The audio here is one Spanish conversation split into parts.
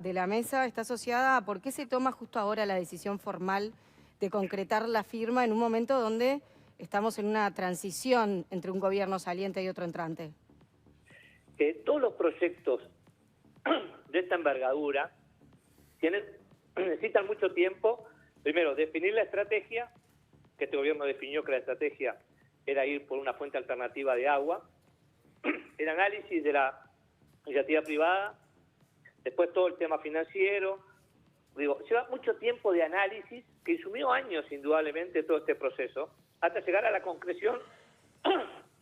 de la mesa está asociada a por qué se toma justo ahora la decisión formal de concretar la firma en un momento donde estamos en una transición entre un gobierno saliente y otro entrante. Todos los proyectos de esta envergadura necesitan mucho tiempo. Primero, definir la estrategia, que este gobierno definió que la estrategia era ir por una fuente alternativa de agua, el análisis de la iniciativa privada, después todo el tema financiero. Lleva mucho tiempo de análisis que insumió años indudablemente todo este proceso, hasta llegar a la concreción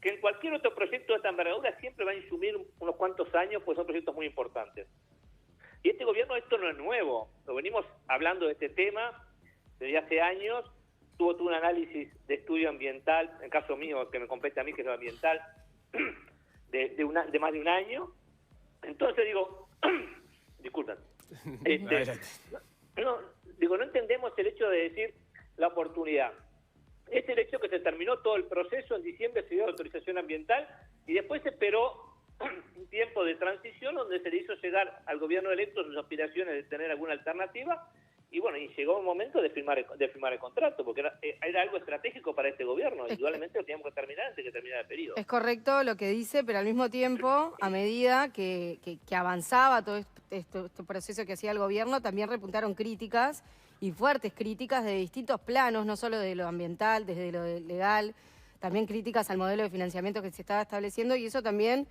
que en cualquier otro proyecto de esta envergadura siempre va a insumir unos cuantos años, pues son proyectos muy importantes. Y este gobierno, esto no es nuevo, lo venimos hablando de este tema desde hace años. Tuvo un análisis de estudio ambiental, en el caso mío, que me compete a mí, que es lo ambiental, de más de un año. Entonces disculpen, no entendemos el hecho de decir la oportunidad. Es el hecho que se terminó todo el proceso, en diciembre se dio la autorización ambiental y después se esperó un tiempo de transición donde se le hizo llegar al gobierno electo sus aspiraciones de tener alguna alternativa y bueno, y llegó un momento de firmar el contrato, porque era algo estratégico para este gobierno, indudablemente lo teníamos que terminar antes de que terminara el periodo. Es correcto lo que dice, pero al mismo tiempo, a medida que avanzaba todo este proceso que hacía el gobierno, también repuntaron críticas y fuertes críticas de distintos planos, no solo de lo ambiental, desde lo legal, también críticas al modelo de financiamiento que se estaba estableciendo y eso también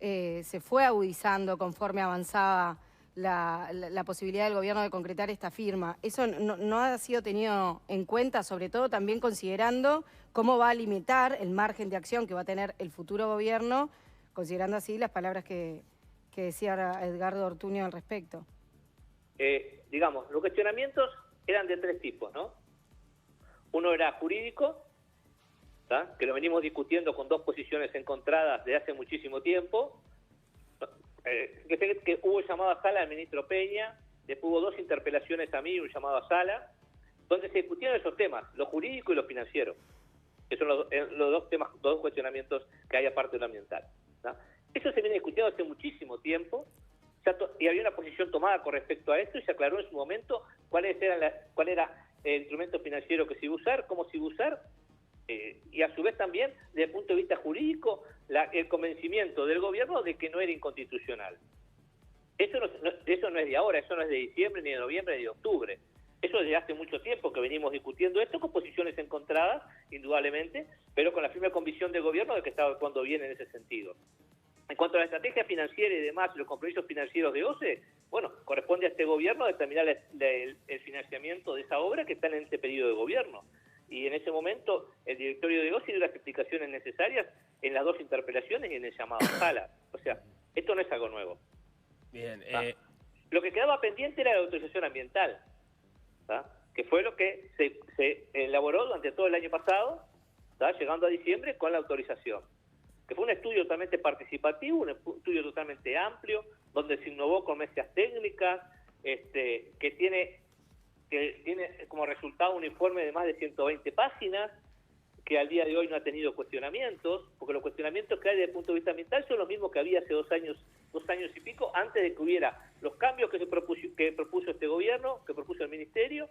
se fue agudizando conforme avanzaba la posibilidad del gobierno de concretar esta firma. Eso no ha sido tenido en cuenta, sobre todo también considerando cómo va a limitar el margen de acción que va a tener el futuro gobierno, considerando así las palabras que decía Edgardo Ortuño al respecto. Los cuestionamientos eran de tres tipos, ¿no? Uno era jurídico, ¿tá? Que lo venimos discutiendo con dos posiciones encontradas desde hace muchísimo tiempo. Que hubo llamado a sala al ministro Peña, después hubo dos interpelaciones a mí y un llamado a sala, donde se discutieron esos temas, lo jurídico y lo financiero, que son los dos temas, los dos cuestionamientos que hay aparte de lo ambiental, ¿no? Eso se viene discutiendo hace muchísimo tiempo, y había una posición tomada con respecto a esto y se aclaró en su momento cuál era el instrumento financiero que se iba a usar, cómo se iba a usar, y a su vez también, desde el punto de vista jurídico, el convencimiento del gobierno de que no era inconstitucional. Eso no es de ahora, eso no es de diciembre, ni de noviembre, ni de octubre. Eso desde hace mucho tiempo que venimos discutiendo esto, con posiciones encontradas, indudablemente, pero con la firme convicción del gobierno de que estaba actuando bien en ese sentido. En cuanto a la estrategia financiera y demás, los compromisos financieros de OCE, bueno, corresponde a este gobierno determinar el financiamiento de esa obra que está en este periodo de gobierno. Y en ese momento el directorio de OCE dio las explicaciones necesarias en las dos interpelaciones y en el llamado a sala. O sea, esto no es algo nuevo. Bien. Lo que quedaba pendiente era la autorización ambiental, que fue lo que se elaboró durante todo el año pasado, llegando a diciembre con la autorización, que fue un estudio totalmente participativo, un estudio totalmente amplio, donde se innovó con mesas técnicas, que tiene como resultado un informe de más de 120 páginas, que al día de hoy no ha tenido cuestionamientos, porque los cuestionamientos que hay desde el punto de vista ambiental son los mismos que había hace 2 años y pico, antes de que hubiera los cambios que propuso este gobierno, que propuso el ministerio,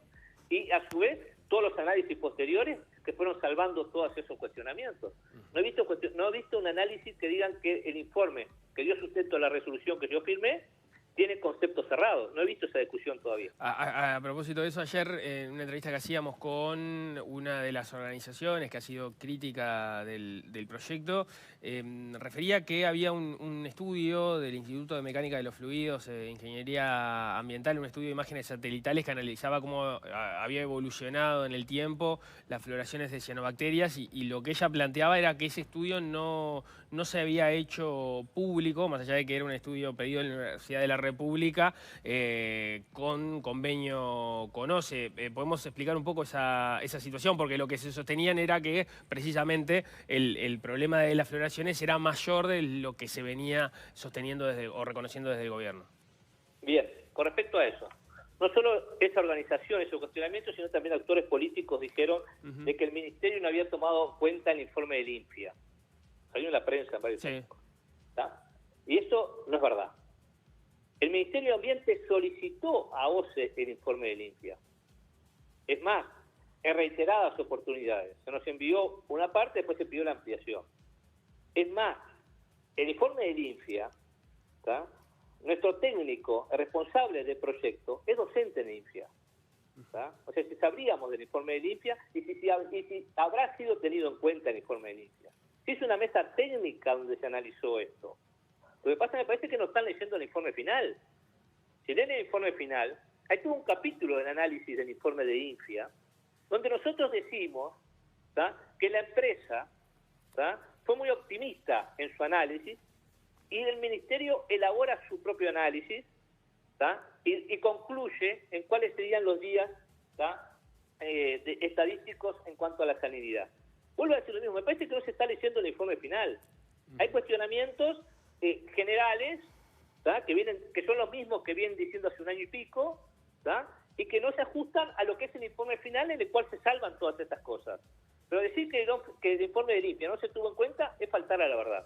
y a su vez todos los análisis posteriores que fueron salvando todos esos cuestionamientos. No he visto un análisis que digan que el informe que dio sustento a la resolución que yo firmé tiene conceptos cerrados. No he visto esa discusión todavía. A propósito de eso, ayer en una entrevista que hacíamos con una de las organizaciones que ha sido crítica del proyecto, refería que había un estudio del Instituto de Mecánica de los Fluidos, Ingeniería Ambiental, un estudio de imágenes satelitales que analizaba cómo había evolucionado en el tiempo las floraciones de cianobacterias y lo que ella planteaba era que ese estudio no se había hecho público, más allá de que era un estudio pedido en la Universidad de la República, con convenio con OCE. ¿Podemos explicar un poco esa situación? Porque lo que se sostenían era que precisamente el problema de las floraciones era mayor de lo que se venía sosteniendo o reconociendo desde el gobierno. Bien, con respecto a eso, no solo esa organización, ese cuestionamiento, sino también actores políticos dijeron de que el ministerio no había tomado cuenta el informe del INFIA. Salió en la prensa, parece. Sí. Y eso no es verdad. El Ministerio de Ambiente solicitó a OCE el informe de limpia. Es más, en reiteradas oportunidades. Se nos envió una parte, después se pidió la ampliación. Es más, el informe de limpia, ¿tá? Nuestro técnico, el responsable del proyecto, es docente en limpia. ¿tá? O sea, si sabríamos del informe de limpia y si habrá sido tenido en cuenta el informe de limpia. Se hizo una mesa técnica donde se analizó esto. Lo que pasa me parece que no están leyendo el informe final. Si leen el informe final, hay todo un capítulo del análisis del informe de INFIA, donde nosotros decimos ¿tá? que la empresa ¿tá? fue muy optimista en su análisis y el Ministerio elabora su propio análisis ¿tá? y concluye en cuáles serían los días ¿tá? estadísticos en cuanto a la salinidad. Vuelvo a decir lo mismo, me parece que no se está leyendo el informe final. Hay cuestionamientos generales ¿tá? que son los mismos que vienen diciendo hace un año y pico ¿tá? y que no se ajustan a lo que es el informe final en el cual se salvan todas estas cosas. Pero decir que el informe de limpia no se tuvo en cuenta es faltar a la verdad.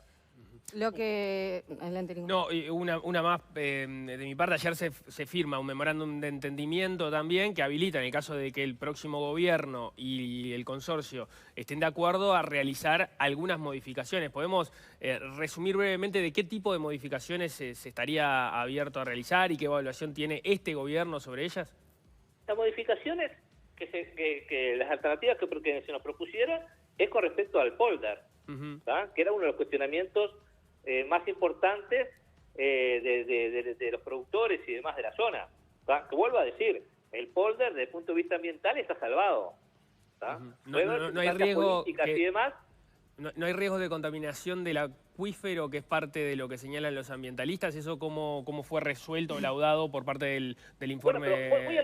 Lo que... Adelante, No, y una más de mi parte. Ayer se firma un memorándum de entendimiento también que habilita, en el caso de que el próximo gobierno y el consorcio estén de acuerdo, a realizar algunas modificaciones. ¿Podemos resumir brevemente de qué tipo de modificaciones se estaría abierto a realizar y qué evaluación tiene este gobierno sobre ellas? Las modificaciones, que las alternativas que se nos propusieron es con respecto al polder, que era uno de los cuestionamientos más importantes de los productores y demás de la zona. Que vuelvo a decir, el polder desde el punto de vista ambiental está salvado. No hay riesgo no hay riesgo de contaminación del acuífero, que es parte de lo que señalan los ambientalistas. ¿Eso cómo fue resuelto o laudado por parte del informe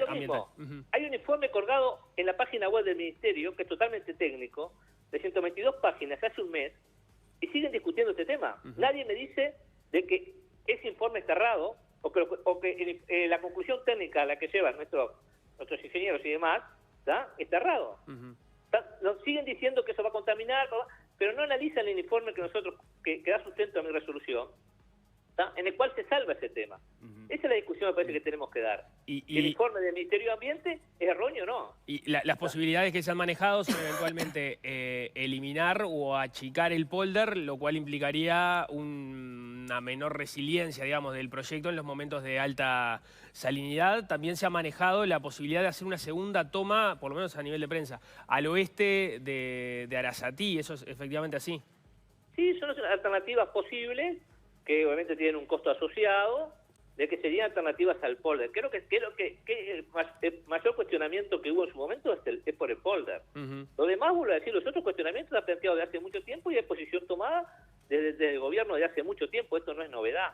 ambiental? Hay un informe colgado en la página web del Ministerio, que es totalmente técnico, de 122 páginas hace un mes, y siguen discutiendo este tema. Nadie me dice de que ese informe está errado o que la conclusión técnica a la que llevan nuestros ingenieros y demás está errado. Nos siguen diciendo que eso va a contaminar, pero no analizan el informe que da sustento a mi resolución, en el cual se salva ese tema. Esa es la discusión, me parece, que tenemos que dar. ¿El informe del Ministerio de Ambiente es erróneo o no? Y las posibilidades que se han manejado son eventualmente eliminar o achicar el polder, lo cual implicaría una menor resiliencia, digamos, del proyecto en los momentos de alta salinidad. También se ha manejado la posibilidad de hacer una segunda toma, por lo menos a nivel de prensa, al oeste de Arasatí. ¿Eso es efectivamente así? Sí, son alternativas posibles, que obviamente tienen un costo asociado, de que serían alternativas al polder. Creo que el mayor cuestionamiento que hubo en su momento es por el polder. Lo demás, vuelvo a decir, los otros cuestionamientos se han planteado de hace mucho tiempo y hay posición tomada desde el gobierno de hace mucho tiempo. Esto no es novedad.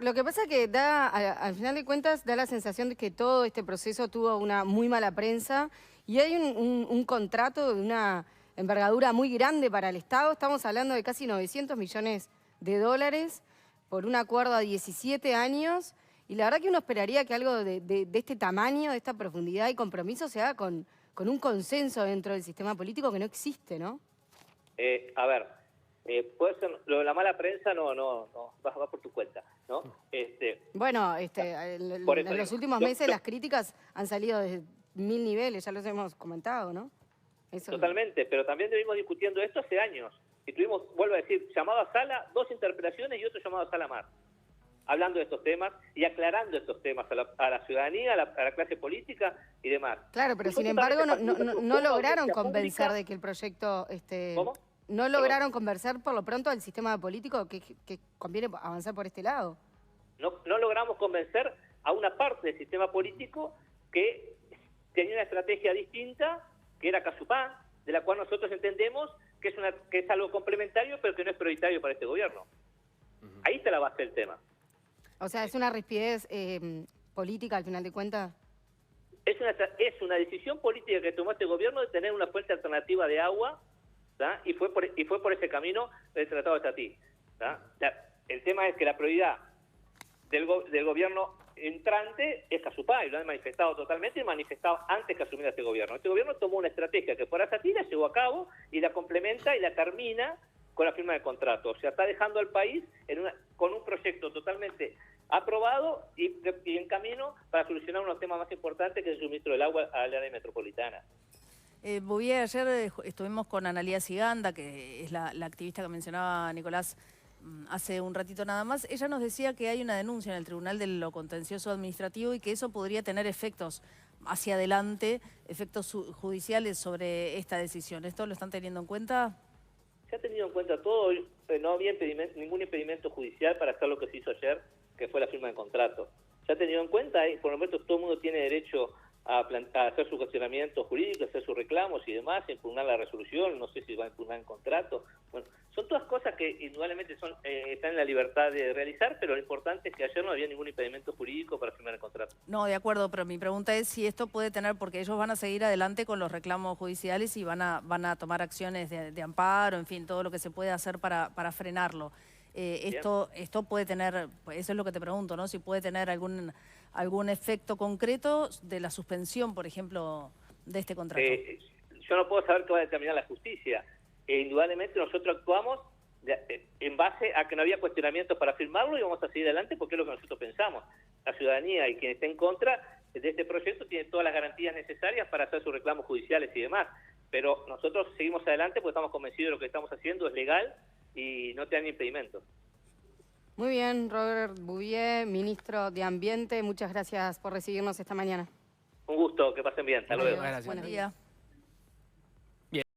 Lo que pasa es que al final de cuentas da la sensación de que todo este proceso tuvo una muy mala prensa y hay un contrato de una envergadura muy grande para el Estado. Estamos hablando de casi 900 millones de dólares por un acuerdo a 17 años, y la verdad que uno esperaría que algo de este tamaño, de esta profundidad y compromiso se haga con un consenso dentro del sistema político que no existe, ¿no? A ver, puede ser, lo de la mala prensa no va por tu cuenta, ¿no? Bueno, en los últimos meses las críticas han salido de 1000 niveles, ya los hemos comentado, ¿no? Eso... Totalmente, pero también venimos discutiendo esto hace años. Y tuvimos, vuelvo a decir, llamado a sala, 2 interpelaciones y otro llamado a sala más, hablando de estos temas y aclarando estos temas a la ciudadanía, a la clase política y demás. Claro, pero sin embargo no lograron convencer de que el proyecto... ¿Cómo? No lograron convencer por lo pronto al sistema político que conviene avanzar por este lado. No logramos convencer a una parte del sistema político que tenía una estrategia distinta, que era Casupá, de la cual nosotros entendemos que es algo complementario, pero que no es prioritario para este gobierno. Ahí está la base del tema. O sea, ¿es una rispidez política al final de cuentas? Es una decisión política que tomó este gobierno de tener una fuente alternativa de agua, y fue por ese camino del Tratado de Tatí. El tema es que la prioridad del gobierno entrante es Casupá, y lo han manifestado totalmente, y manifestado antes que asumiera este gobierno. Este gobierno tomó una estrategia que fuera Tatí, la llevó a cabo y la complementa y la termina con la firma del contrato. O sea, está dejando al país con un proyecto totalmente aprobado y en camino para solucionar unos temas más importantes que es el suministro del agua al área metropolitana. Bouvier, ayer estuvimos con Analía Siganda, que es la activista que mencionaba Nicolás hace un ratito nada más. Ella nos decía que hay una denuncia en el Tribunal de lo Contencioso Administrativo y que eso podría tener efectos hacia adelante, efectos judiciales sobre esta decisión. ¿Esto lo están teniendo en cuenta? Se ha tenido en cuenta todo, no había ningún impedimento judicial para hacer lo que se hizo ayer, que fue la firma del contrato. Se ha tenido en cuenta, y por lo menos todo el mundo tiene derecho a hacer su cuestionamiento jurídico, hacer sus reclamos y demás, impugnar la resolución, no sé si va a impugnar el contrato. Bueno, son todas cosas que indudablemente están en la libertad de realizar, pero lo importante es que ayer no había ningún impedimento jurídico para firmar el contrato. No, de acuerdo, pero mi pregunta es si esto puede tener, porque ellos van a seguir adelante con los reclamos judiciales y van a tomar acciones de amparo, en fin, todo lo que se puede hacer para frenarlo. Esto puede tener, eso es lo que te pregunto, ¿no? Si puede tener algún efecto concreto de la suspensión, por ejemplo, de este contrato. Yo no puedo saber qué va a determinar la justicia. Indudablemente nosotros actuamos en base a que no había cuestionamientos para firmarlo y vamos a seguir adelante porque es lo que nosotros pensamos. La ciudadanía y quien esté en contra de este proyecto tiene todas las garantías necesarias para hacer sus reclamos judiciales y demás. Pero nosotros seguimos adelante porque estamos convencidos de lo que estamos haciendo es legal y no tiene impedimentos. Muy bien, Robert Bouvier, ministro de Ambiente, muchas gracias por recibirnos esta mañana. Un gusto, que pasen bien. Hasta luego. Gracias. Buen día.